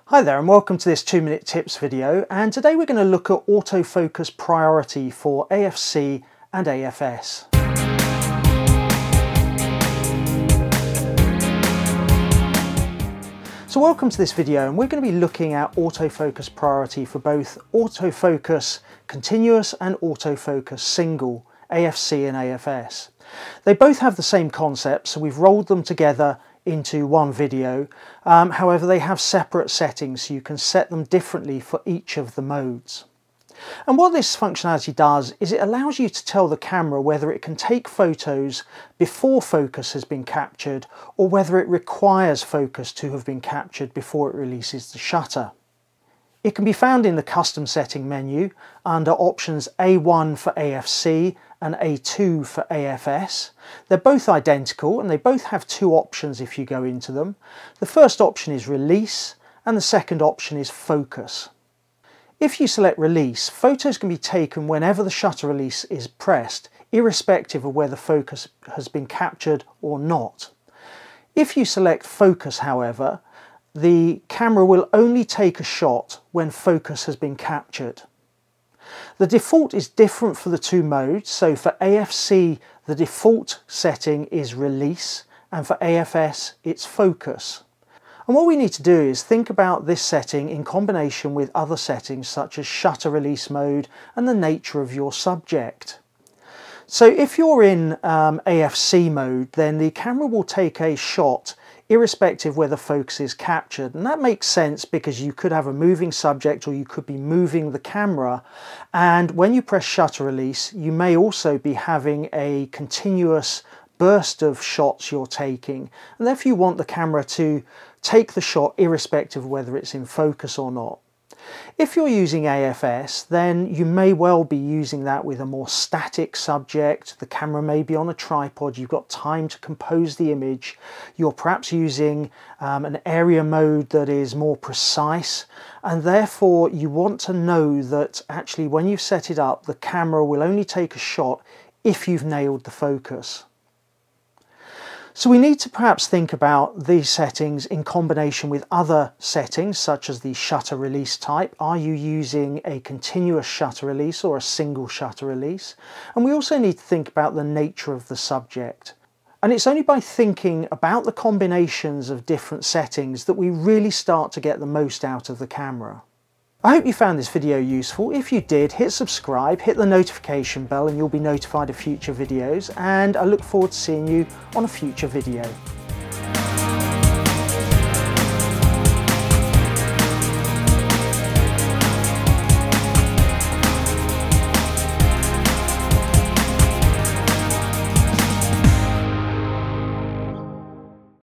Hi there and welcome to this 2-minute tips video, and today we're going to look at autofocus priority for AFC and AFS. So welcome to this video, and we're going to be looking at autofocus priority for both autofocus continuous and autofocus single, AFC and AFS. They both have the same concept, so we've rolled them together into one video. However, they have separate settings, so you can set them differently for each of the modes. And what this functionality does is it allows you to tell the camera whether it can take photos before focus has been captured or whether it requires focus to have been captured before it releases the shutter. It can be found in the custom setting menu under options A1 for AFC and A2 for AFS. They're both identical and they both have two options if you go into them. The first option is release and the second option is focus. If you select release, photos can be taken whenever the shutter release is pressed, irrespective of whether focus has been captured or not. If you select focus, however, the camera will only take a shot when focus has been captured. The default is different for the two modes, so for AFC the default setting is release and for AFS it's focus. And what we need to do is think about this setting in combination with other settings such as shutter release mode and the nature of your subject. So if you're in AFC mode, then the camera will take a shot irrespective whether focus is captured, and that makes sense because you could have a moving subject or you could be moving the camera, and when you press shutter release you may also be having a continuous burst of shots you're taking, and therefore you want the camera to take the shot irrespective of whether it's in focus or not. If you're using AFS, then you may well be using that with a more static subject. The camera may be on a tripod, you've got time to compose the image, you're perhaps using an area mode that is more precise, and therefore you want to know that actually when you've set it up, the camera will only take a shot if you've nailed the focus. So we need to perhaps think about these settings in combination with other settings such as the shutter release type. Are you using a continuous shutter release or a single shutter release? And we also need to think about the nature of the subject. And it's only by thinking about the combinations of different settings that we really start to get the most out of the camera. I hope you found this video useful. If you did, hit subscribe, hit the notification bell and you'll be notified of future videos, and I look forward to seeing you on a future video.